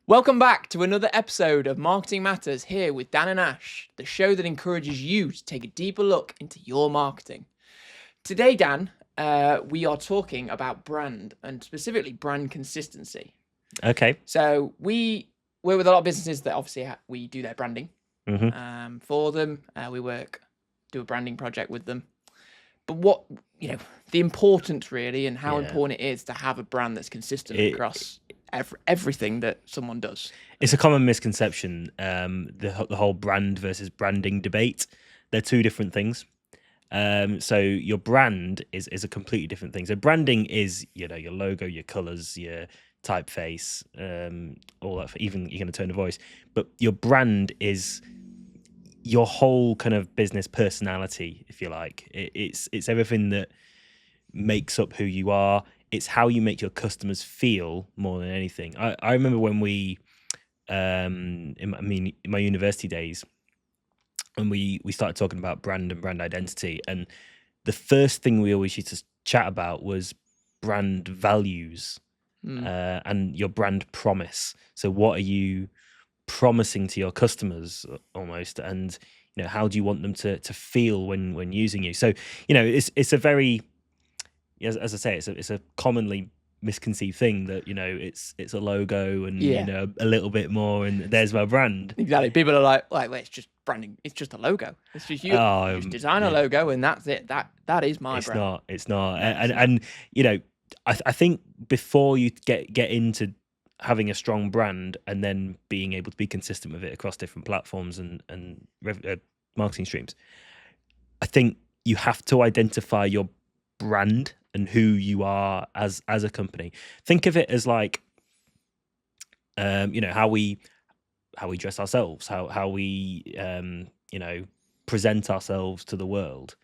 Welcome back to another episode of Marketing Matters here with Dan and Ash, the show that encourages you to take a deeper look into your marketing. Today, Dan, we are talking about brand and specifically brand consistency. Okay. So we're with a lot of businesses that obviously we do their branding for them. We do a branding project with them. But what, the importance really and how important it is to have a brand that's consistent across everything that someone does. It's a common misconception, the whole brand versus branding debate. They're two different things. So your brand is a completely different thing. So branding is, your logo, your colors, your typeface, all that, even you're going to tone of voice. But your brand is your whole kind of business personality, if you like. It's everything that makes up who you are. It's how you make your customers feel more than anything. I remember when we, in my university days, when we started talking about brand and brand identity, and the first thing we always used to chat about was brand values and your brand promise. So what are you promising to your customers almost, and how do you want them to feel when using you? So it's a very, as I say, it's a commonly misconceived thing that it's a logo and a little bit more, and there's my brand. Exactly. People are like, well, it's just branding. It's just a logo. It's just you just design a logo and that's it. That is my brand. It's not. And I think before you get into having a strong brand and then being able to be consistent with it across different platforms and marketing streams, I think you have to identify your brand and who you are as a company. Think of it as like, how we dress ourselves, how we present ourselves to the world.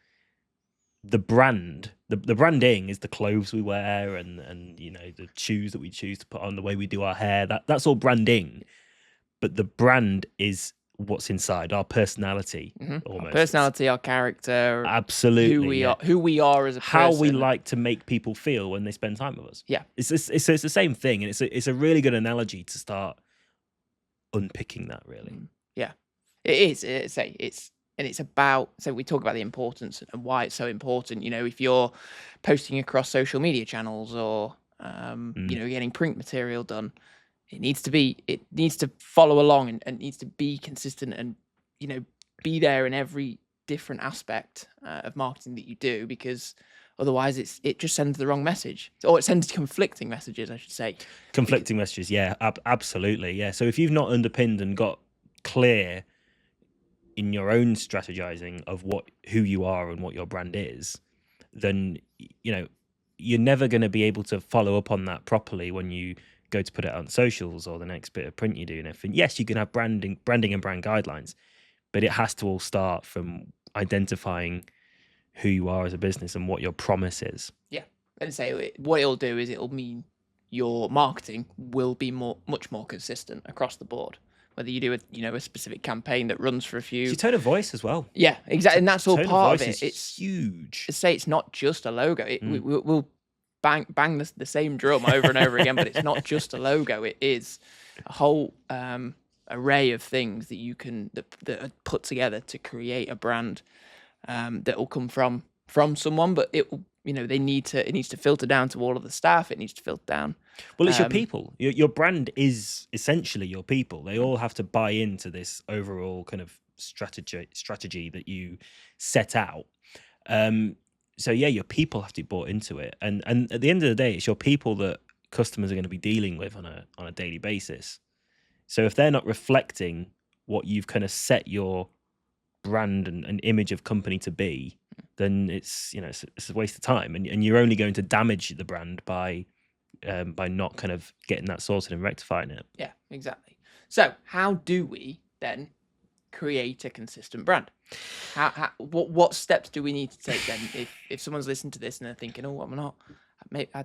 The brand, the branding is the clothes we wear and the shoes that we choose to put on, the way we do our hair. That's all branding, but the brand is what's inside our personality, almost our personality, our character, absolutely, who we are as a person, how we like to make people feel when they spend time with us. Yeah, it's the same thing, and it's a really good analogy to start unpicking that. Really, yeah, it is. It's about, so we talk about the importance and why it's so important. If you're posting across social media channels or getting print material done, it needs to follow along and it needs to be consistent and be there in every different aspect of marketing that you do, because otherwise it just sends the wrong message, or it sends conflicting messages, I should say. Conflicting messages, yeah, absolutely, yeah. So if you've not underpinned and got clear in your own strategizing of who you are and what your brand is, then you're never going to be able to follow up on that properly when you go to put it on socials or the next bit of print you do and everything. Yes, you can have branding and brand guidelines, but it has to all start from identifying who you are as a business and what your promise is. Yeah, and say what it'll do is it'll mean your marketing will be much more consistent across the board. Whether you do a specific campaign that runs for a few. It's your tone of voice as well. Yeah, exactly, and that's all part of it. It's huge. To say it's not just a logo. We'll bang the same drum over and over again, but it's not just a logo. It is a whole array of things that you can that are put together to create a brand that will come from someone, but it will. It needs to filter down to all of the staff. It needs to filter down. Well, it's your people. Your brand is essentially your people. They all have to buy into this overall kind of strategy that you set out. So yeah, your people have to be bought into it. And at the end of the day, it's your people that customers are going to be dealing with on a daily basis. So if they're not reflecting what you've kind of set your brand and image of company to be, then it's a waste of time, and you're only going to damage the brand by not kind of getting that sorted and rectifying it. Yeah, exactly. So how do we then create a consistent brand? What steps do we need to take then? If someone's listening to this and they're thinking, oh, I've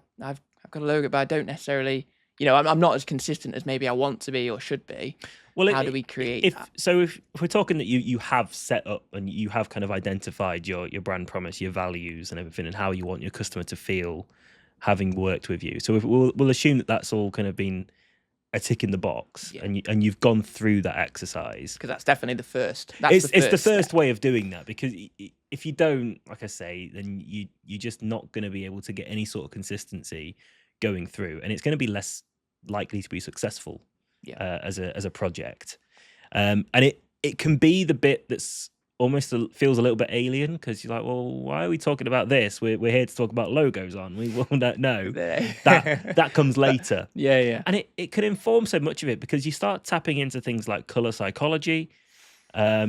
got a logo, but I don't necessarily, I'm not as consistent as maybe I want to be or should be. Well, how do we create that? So if we're talking that you have set up and you have kind of identified your brand promise, your values and everything, and how you want your customer to feel having worked with you. So we'll assume that that's all kind of been a tick in the box, Yeah. and you've gone through that exercise. Because that's definitely the first. That's It's the first step. way of doing that, because if you don't, like I say, then you're just not going to be able to get any sort of consistency going through, and it's going to be less likely to be successful Yeah. as a project. And it can be the bit that's almost feels a little bit alien, because you're like, well, why are we talking about this? We're here to talk about logos, aren't we? Well, no, that comes later. Yeah. And it can inform so much of it, because you start tapping into things like color psychology,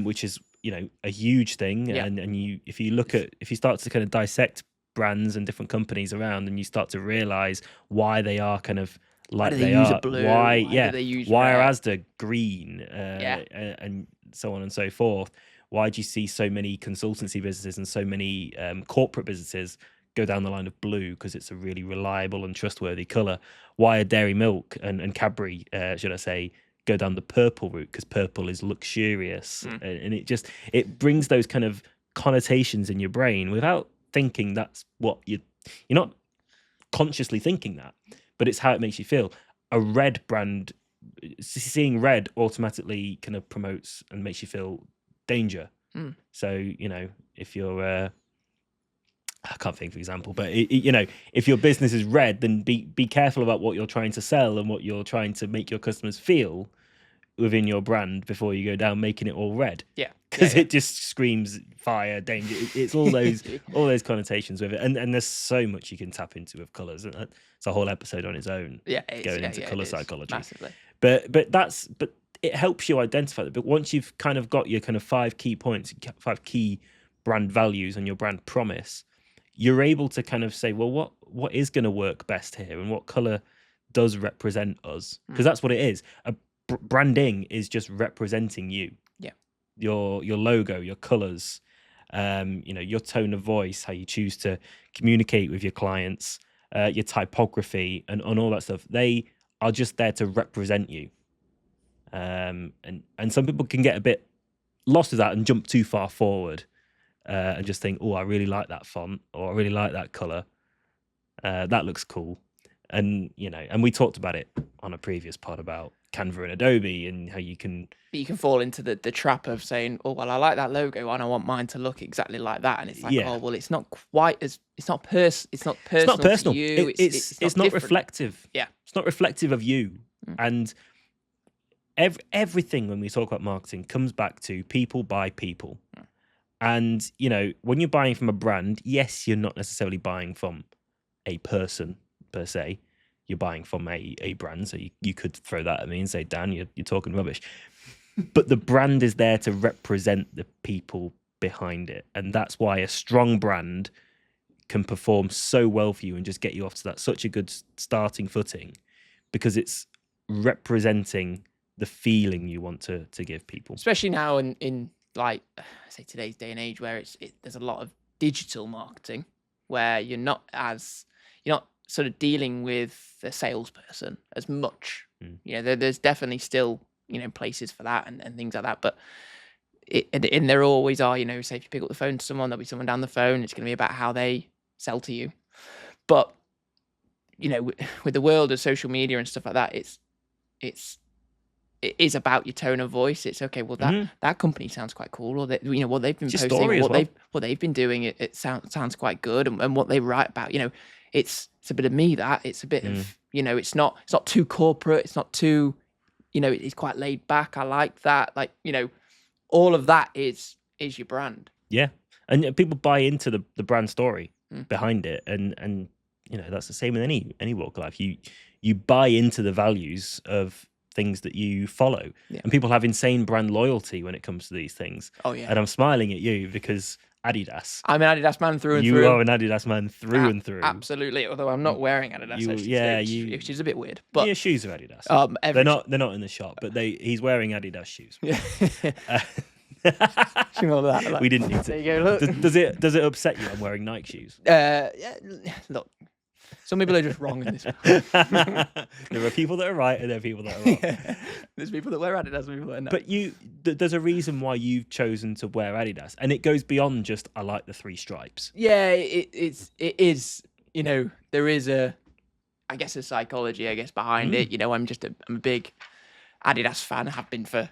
which is, you know, a huge thing. Yeah. And if you start to kind of dissect brands and different companies around, and you start to realize why they are kind of Why like do they they use a are, blue? why do they use why are red? Asda green, Yeah. and so on and so forth. Why do you see so many consultancy businesses and so many corporate businesses go down the line of blue? Because it's a really reliable and trustworthy color. Why are Dairy Milk and Cadbury, should I say, go down the purple route? Because purple is luxurious, and it brings those kind of connotations in your brain without thinking that's what you're not consciously thinking that, but it's how it makes you feel. A red brand, seeing red automatically kind of promotes and makes you feel danger. So, you know, if you're I can't think of an example, but you know, if your business is red, then be careful about what you're trying to sell and what you're trying to make your customers feel within your brand before you go down making it all red. Yeah. Because it just screams fire, danger. It's all those connotations with it, and there's so much you can tap into with colors. It's a whole episode on its own. Yeah. Going into color psychology. Massively. But it helps you identify that. But once you've kind of got your kind of 5 key points, 5 key brand values and your brand promise, you're able to kind of say, well, what is going to work best here, and what color does represent us? Because that's what it is. Branding is just representing you. Yeah. Your logo, your colors, you know, your tone of voice, how you choose to communicate with your clients, your typography, and all that stuff. They are just there to represent you. And some people can get a bit lost with that and jump too far forward, and just think, oh, I really like that font, or I really like that color. That looks cool. And, you know, and we talked about it on a previous pod about Canva and Adobe, and how you can fall into the trap of saying, oh, well, I like that logo and I want mine to look exactly like that. And it's like, oh, well, it's not quite as, it's not personal. It's not personal. To you. It's not reflective. Yeah. It's not reflective of you. And everything when we talk about marketing comes back to people buy people. And, you know, when you're buying from a brand, yes, you're not necessarily buying from a person per se. You're buying from a brand. So you could throw that at me and say, Dan, you're talking rubbish. But the brand is there to represent the people behind it. And that's why a strong brand can perform so well for you and just get you off to such a good starting footing, because it's representing the feeling you want to give people. Especially now in like, say, today's day and age, where there's a lot of digital marketing, where you're not sort of dealing with the salesperson as much. You know, there's definitely still, you know, places for that and things like that. But and there always are, you know, say if you pick up the phone to someone, there'll be someone down the phone. It's going to be about how they sell to you. But, you know, with the world of social media and stuff like that, it is about your tone of voice. It's okay. Well, that company sounds quite cool, or you know, what they've been posting, what they've been doing. It sounds quite good, and what they write about. You know, it's a bit of me. That it's a bit of, you know, it's not too corporate. It's not too, you know, it's quite laid back. I like that. Like, you know, all of that is your brand. Yeah, and people buy into the brand story behind it, and you know, that's the same in any walk of life. You buy into the values of things that you follow, and people have insane brand loyalty when it comes to these things. Oh yeah, and I'm smiling at you because Adidas. I'm an Adidas man through and through. You are an Adidas man through and through. Absolutely. Although I'm not wearing Adidas, which is a bit weird. But your shoes are Adidas. They're not in the shop, but he's wearing Adidas shoes. Yeah. We didn't need to. There you go. Look. Does it upset you I'm wearing Nike shoes? Yeah. Look. Some people are just wrong in this. There are people that are right, and there are people that are wrong. There's people that wear Adidas, and people that are not. But there's a reason why you've chosen to wear Adidas, and it goes beyond just I like the 3 stripes. Yeah, it is. You know, there is a I guess, the psychology, I guess, behind Mm. it. You know, I'm a big Adidas fan. Have been for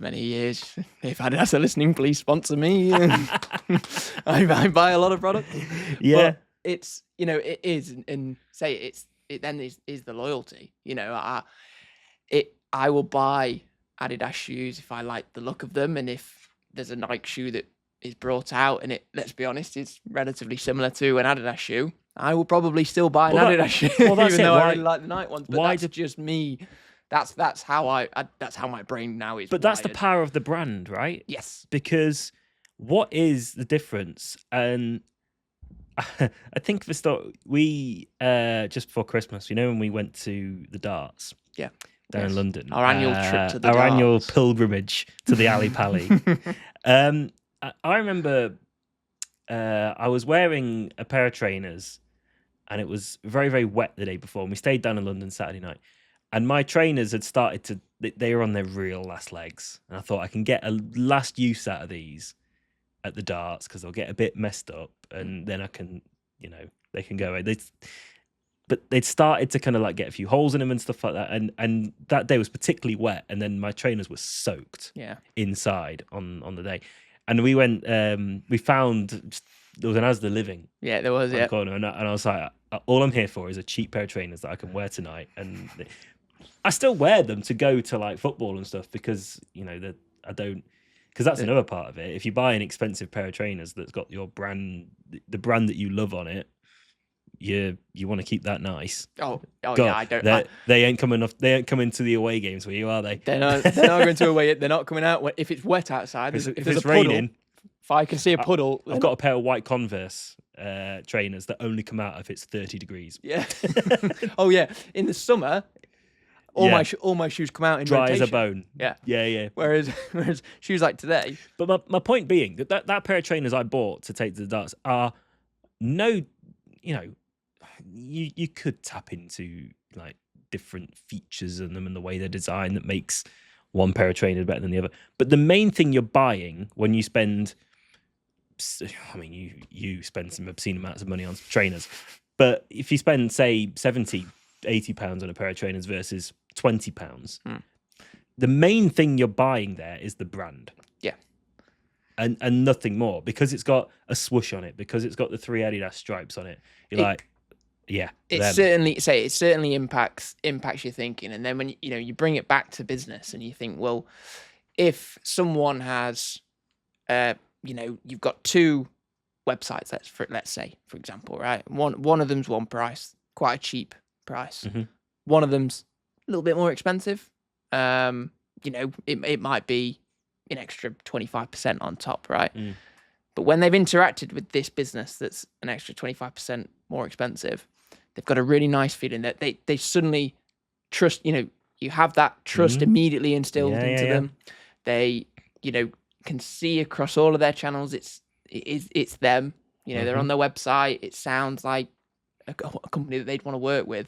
many years. If Adidas are listening, please sponsor me. I buy a lot of products, Yeah. but it's, you know, it is, and say it then is the loyalty. You know, I will buy Adidas shoes if I like the look of them, and if there's a Nike shoe that is brought out and it, let's be honest, is relatively similar to an Adidas shoe, I will probably still buy an Well, Adidas shoe, that's even it. though I Why? really like the Nike ones. But Why that's do? just me. That's how my brain now is But that's the wired. power of the brand, right? Yes. Because what is the difference? And I think for start, we just before Christmas, you know, when we went to the darts Yeah. down in Yes. London, Our annual trip to the our annual darts. pilgrimage to the Ali Pali. I remember I was wearing a pair of trainers, and it was very, very wet the day before. And we stayed down in London Saturday night, and my trainers had started to. They were on their real last legs, and I thought I can get a last use out of these at the darts because they'll get a bit messed up, and then I can, you know, they can go away. But they'd started to kind of like get a few holes in them and stuff like that, and that day was particularly wet, and then my trainers were soaked Yeah. inside on the day, and we went. We found there was an Asda Living Yeah, there was. on the Yeah. corner, and I was like, all I'm here for is a cheap pair of trainers that I can wear tonight, and I still wear them to go to like football and stuff because, you know, that I don't, because that's another part of it. If you buy an expensive pair of trainers that's got your brand, the brand that you love on it, you want to keep that nice. Oh God, yeah. I don't. They ain't coming off. They ain't coming to the away games for you, are they? They're not going to away. They're not coming out if it's wet outside. If If it's there's a puddle, raining, if I can see a puddle, I've got a pair of white Converse trainers that only come out if it's 30 degrees. Yeah. Oh yeah. In the summer, all my shoes come out in dry rotation. as a bone. Yeah. Yeah. Whereas shoes like today. But my point being that pair of trainers I bought to take to the darts are no, you know, you could tap into like different features in them and the way they're designed that makes one pair of trainers better than the other. But the main thing you're buying when you spend, I mean, you spend some obscene amounts of money on trainers, but if you spend say 70, 80 pounds on a pair of trainers versus 20 pounds, the main thing you're buying there is the brand. Yeah. And nothing more, because it's got a swoosh on it, because it's got the 3 Adidas stripes on it. You're like, yeah. It certainly impacts your thinking. And then when you bring it back to business and you think, well, if someone has you've got 2 websites, let's say, for example, right? One of them's one price, quite a cheap price. Mm-hmm. One of them's a little bit more expensive. It might be an extra 25% on top, right? But when they've interacted with this business that's an extra 25% more expensive, they've got a really nice feeling that they suddenly trust, you have that trust immediately instilled into them. They, can see across all of their channels, it's them. They're on their website. It sounds like a company that they'd want to work with.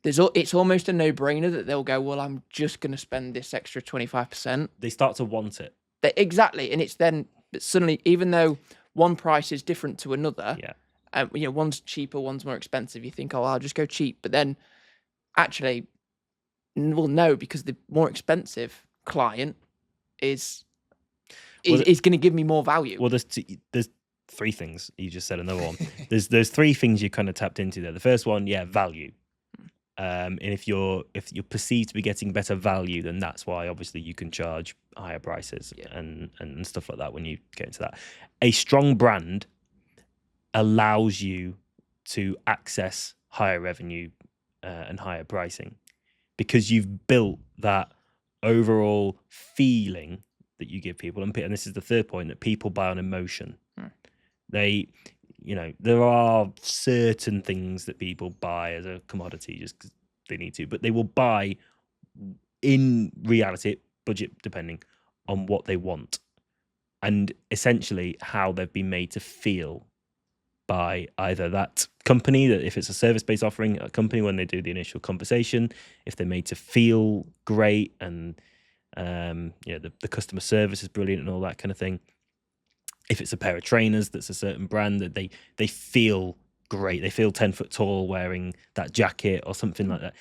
It's almost a no-brainer that they'll go, well, I'm just going to spend this extra 25%. They start to want it. Exactly. And it's then suddenly, even though one price is different to another, one's cheaper, one's more expensive, you think, oh, I'll just go cheap. But then actually, well, no, because the more expensive client is going to give me more value. Well, there's 3 things. You just said another one. There's 3 things you kind of tapped into there. The first one, value. And if you're perceived to be getting better value, then that's why obviously you can charge higher prices and stuff like that when you get into that. A strong brand allows you to access higher revenue and higher pricing because you've built that overall feeling that you give people. And this is the third point, that people buy on emotion. They, there are certain things that people buy as a commodity just because they need to, but they will buy in reality, budget depending on what they want and essentially how they've been made to feel by either that company, that if it's a service-based offering, a company when they do the initial conversation, if they're made to feel great and the customer service is brilliant and all that kind of thing. If it's a pair of trainers that's a certain brand, that they feel great. They feel 10 foot tall wearing that jacket or something like that.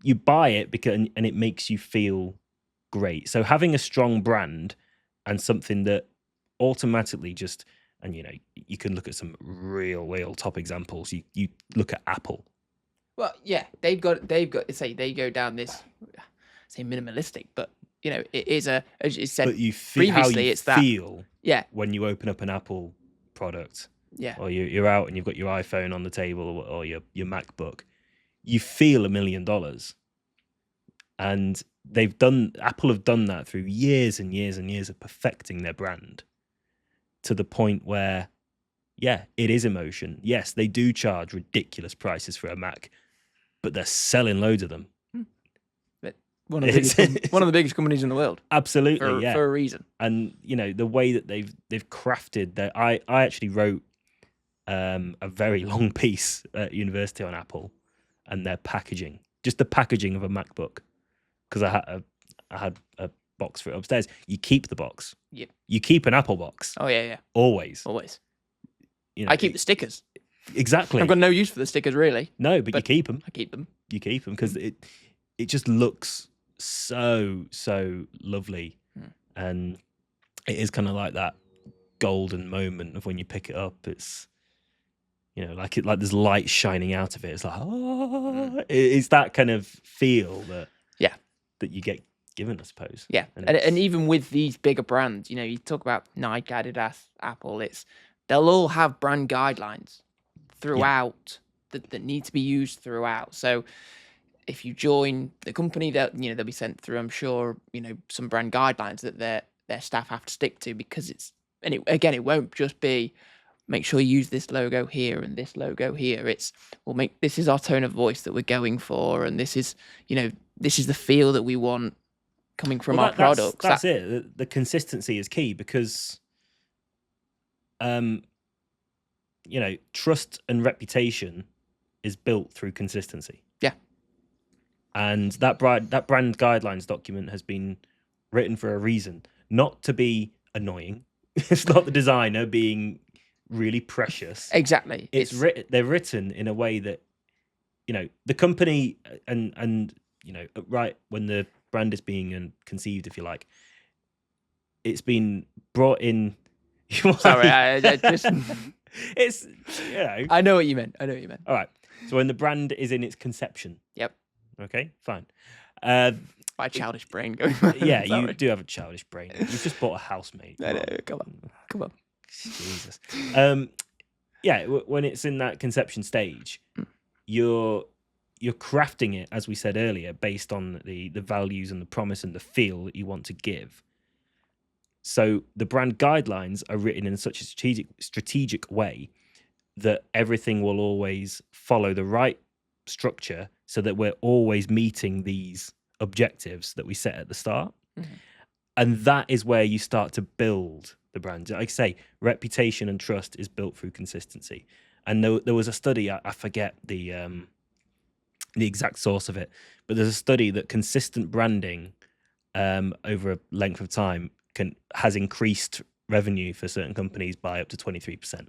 You buy it because and it makes you feel great. So having a strong brand and something that automatically just, and you can look at some real top examples. You look at Apple. Well, yeah, they've got say they go down this, say minimalistic, but it is as you said But you feel how previously, you it's that feel when you open up an Apple product. Yeah. Or you're out and you've got your iPhone on the table or your MacBook. You feel $1 million. And Apple have done that through years and years and years of perfecting their brand to the point where, yeah, it is emotion. Yes, they do charge ridiculous prices for a Mac, but they're selling loads of them. But one of the biggest companies in the world. Absolutely, for a reason. And the way that they've crafted that, I actually wrote a very long piece at university on Apple and their packaging, just the packaging of a MacBook, because I had a box for it upstairs. You keep the box. Yep. You keep an Apple box. Oh yeah. Always. I keep the stickers. Exactly. I've got no use for the stickers really. No, but you keep them. I keep them. You keep them because it just looks so lovely, and it is kind of like that golden moment of when you pick it up. It's like there's light shining out of it. It's like it's that kind of feel that you get given, I suppose. Yeah, and even with these bigger brands, you talk about Nike, Adidas, Apple. They'll all have brand guidelines throughout that need to be used throughout. So if you join the company, that they'll be sent through, I'm sure, some brand guidelines that their staff have to stick to, because it won't just be make sure you use this logo here and this logo here. This is our tone of voice that we're going for, and this is the feel that we want coming from our products. That's it. The consistency is key because trust and reputation is built through consistency. Yeah. And that brand guidelines document has been written for a reason, not to be annoying. It's not the designer being really precious. Exactly. They're written in a way that the company and right when the brand is being conceived, if you like, it's been brought in. Sorry, I just it's I know what you meant. All right. So when the brand is in its conception. Yep. Okay, fine. My childish brain going. Yeah, you do have a childish brain. You've just bought a house, mate. No, come on. Jesus. When it's in that conception stage, you're crafting it, as we said earlier, based on the values and the promise and the feel that you want to give. So the brand guidelines are written in such a strategic way that everything will always follow the right structure, so that we're always meeting these objectives that we set at the start. Mm-hmm. And that is where you start to build the brand. Like I say, reputation and trust is built through consistency. And there was a study, I forget the exact source of it, but there's a study that consistent branding over a length of time has increased revenue for certain companies by up to 23%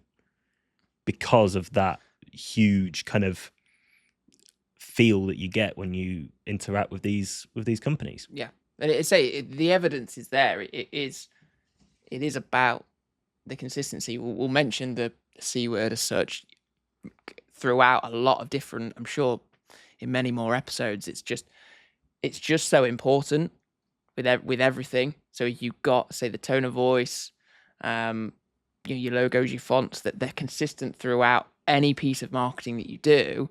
because of that huge kind of feel that you get when you interact with these companies. Yeah, and the evidence is there. It is about the consistency. We'll mention the C word as such throughout a lot of different, I'm sure, in many more episodes. It's just so important with everything. So you've got, say, the tone of voice, your logos, your fonts, that they're consistent throughout any piece of marketing that you do.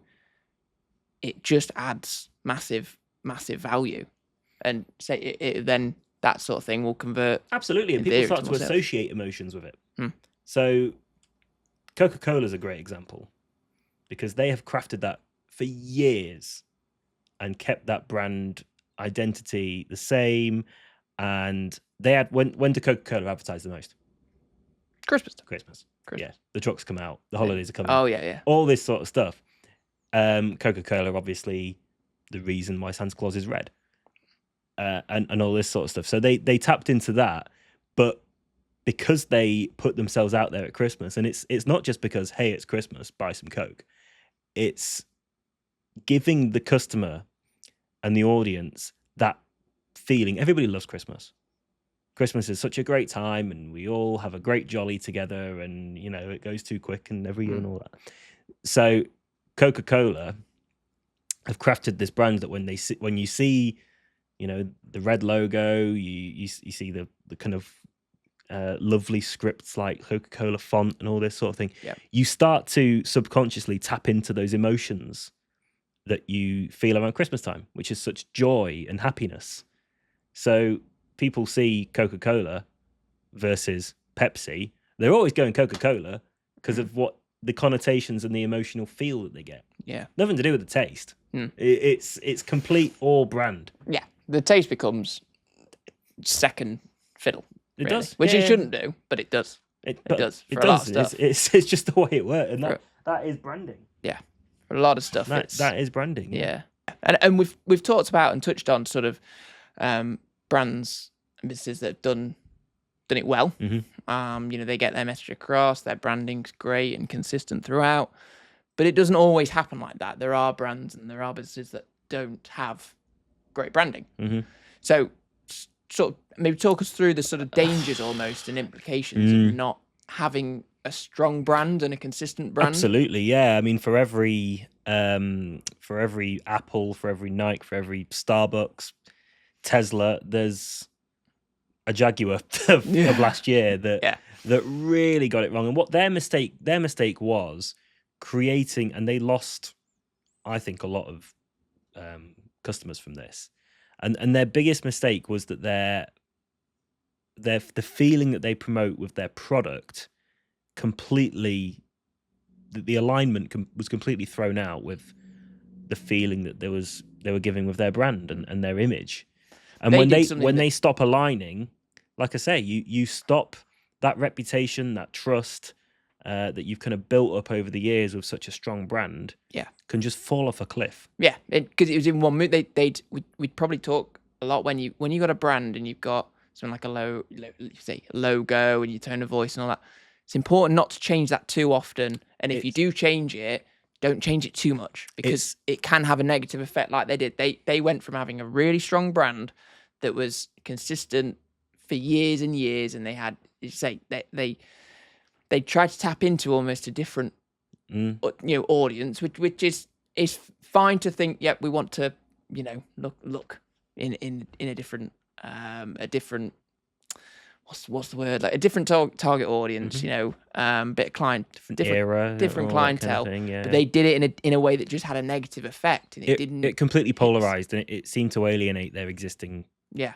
It just adds massive value, and then that sort of thing will convert. Absolutely, and people start to associate emotions with it. So Coca-Cola is a great example because they have crafted that for years and kept that brand identity the same. And they had when did Coca-Cola advertise the most? Christmas. Yeah, the trucks come out, the holidays are coming. Oh yeah. All this sort of stuff. Coca-Cola, obviously, the reason why Santa Claus is red, and all this sort of stuff. So they tapped into that, but because they put themselves out there at Christmas, and it's not just because, hey, it's Christmas, buy some Coke. It's giving the customer and the audience that feeling. Everybody loves Christmas. Christmas is such a great time, and we all have a great jolly together, and it goes too quick and every year and all that. So Coca-Cola have crafted this brand that when you see the red logo, you see the kind of lovely scripts like Coca-Cola font and all this sort of thing. Yep. You start to subconsciously tap into those emotions that you feel around Christmas time, which is such joy and happiness. So people see Coca-Cola versus Pepsi, they're always going Coca-Cola because of what the connotations and the emotional feel that they get. Yeah. Nothing to do with the taste. It's complete all brand. Yeah. The taste becomes second fiddle. It really, does. Which Yeah, it shouldn't do, but it does. It does for a lot of stuff. It's just the way it works, and that is branding. Yeah. For a lot of stuff. That is branding. Yeah. And we've talked about and touched on sort of brands and businesses that have done it well. Mm-hmm. They get their message across, their branding's great and consistent throughout. But it doesn't always happen like that. There are brands and there are businesses that don't have great branding. Mm-hmm. So sort of maybe talk us through the sort of dangers almost and implications of not having a strong brand and a consistent brand. Absolutely, yeah. I mean, for every Apple, for every Nike, for every Starbucks, Tesla, there's a Jaguar of last year that really got it wrong. And what their mistake was creating, and they lost, I think, a lot of customers from this. And their biggest mistake was that the feeling that they promote with their product completely, the alignment was completely thrown out with the feeling that they were giving with their brand and their image. And when they stop aligning, like I say, you stop that reputation, that trust that you've kind of built up over the years with such a strong brand. Yeah, can just fall off a cliff. Yeah, because it was in one move. We'd probably talk a lot when you got a brand and you've got something like a logo and your tone of voice and all that. It's important not to change that too often. And if you do change it, don't change it too much because it can have a negative effect like they did. They went from having a really strong brand that was consistent for years and years, and they had, they tried to tap into almost a different audience, which is fine to think. Yep, we want to look in a different what's the word, like a different target audience, bit of different clientele. Kind of thing, but they did it in a way that just had a negative effect, and it completely polarized, and it seemed to alienate their existing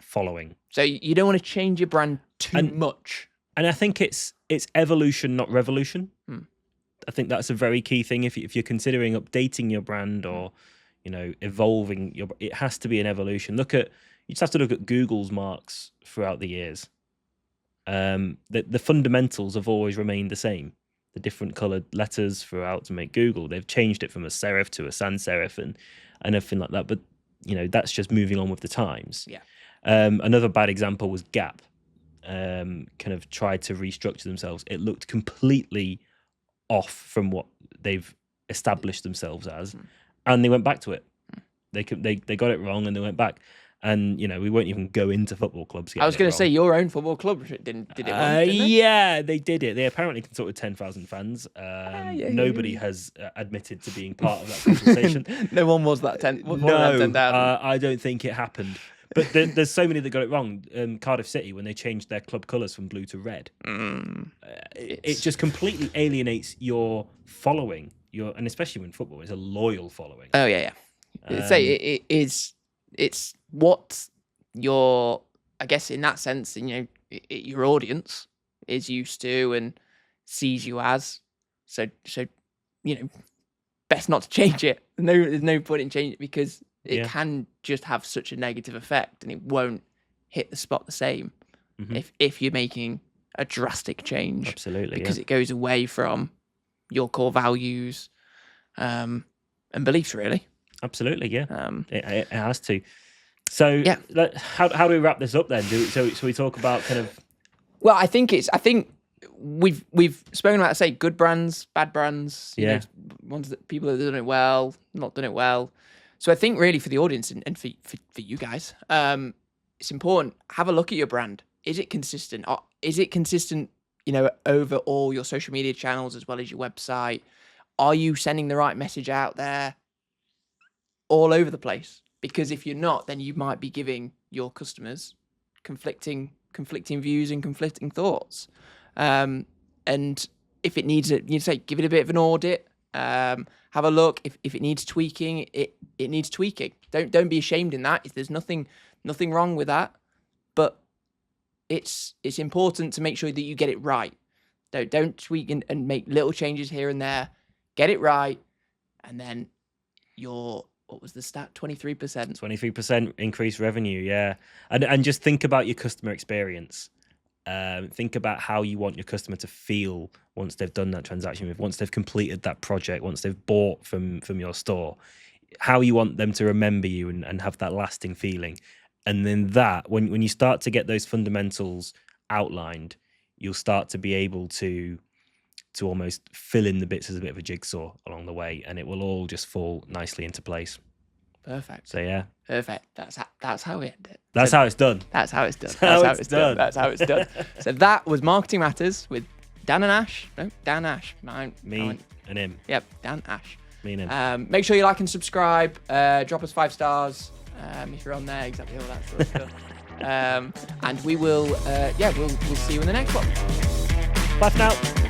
following. So you don't want to change your brand too much. And I think it's evolution, not revolution. I think that's a very key thing. If you're considering updating your brand or evolving it has to be an evolution. You just have to look at Google's marks throughout the years. The fundamentals have always remained the same. The different colored letters throughout to make Google. They've changed it from a serif to a sans serif and everything like that. But that's just moving on with the times. Yeah. Another bad example was Gap. Kind of tried to restructure themselves. It looked completely off from what they've established themselves as, and they went back to it. They got it wrong and they went back. And we won't even go into football clubs. I was going to say your own football club did it wrong, didn't they? Yeah, they did it. They apparently consulted 10,000 fans. Nobody has admitted to being part of that consultation. No one was that 10,000. I don't think it happened. But there's so many that got it wrong. Cardiff City, when they changed their club colours from blue to red, it just completely alienates your following. And especially when football is a loyal following. Oh yeah. It's what your, I guess in that sense, your audience is used to and sees you as. So best not to change it. There's no point in changing it because it can just have such a negative effect and it won't hit the spot the same if you're making a drastic change. Absolutely, because it goes away from your core values and beliefs, really. Absolutely, yeah. It has to. So how do we wrap this up then? So we talk about kind of Well, I think we've spoken about, say, good brands, bad brands, you know, ones that people have done it well, not done it well. So I think really for the audience and for you guys, it's important. Have a look at your brand. Is it consistent? Is it consistent, you know, over all your social media channels as well as your website? Are you sending the right message out there all over the place? Because if you're not, then you might be giving your customers conflicting views and conflicting thoughts. And if it needs it, you say, give it a bit of an audit. Have a look. If it needs tweaking, it needs tweaking. Don't be ashamed in that. There's nothing wrong with that. But it's important to make sure that you get it right. Don't tweak and make little changes here and there. Get it right, and then what was the stat? 23%. 23% increased revenue, yeah. And just think about your customer experience. Think about how you want your customer to feel once they've done that transaction once they've completed that project, once they've bought from your store. How you want them to remember you and have that lasting feeling. And then when you start to get those fundamentals outlined, you'll start to be able to almost fill in the bits as a bit of a jigsaw along the way, and it will all just fall nicely into place. Perfect. So yeah. Perfect. That's how we end it. That's how it's done. That's how it's done. That's how it's done. So that was Marketing Matters with Dan and Ash. No, Dan Ash. Me and him. Yep, Dan Ash. Me and him. Make sure you like and subscribe. Drop us 5 stars if you're on there. Exactly all that sort of stuff. And we will. We'll see you in the next one. Bye for now.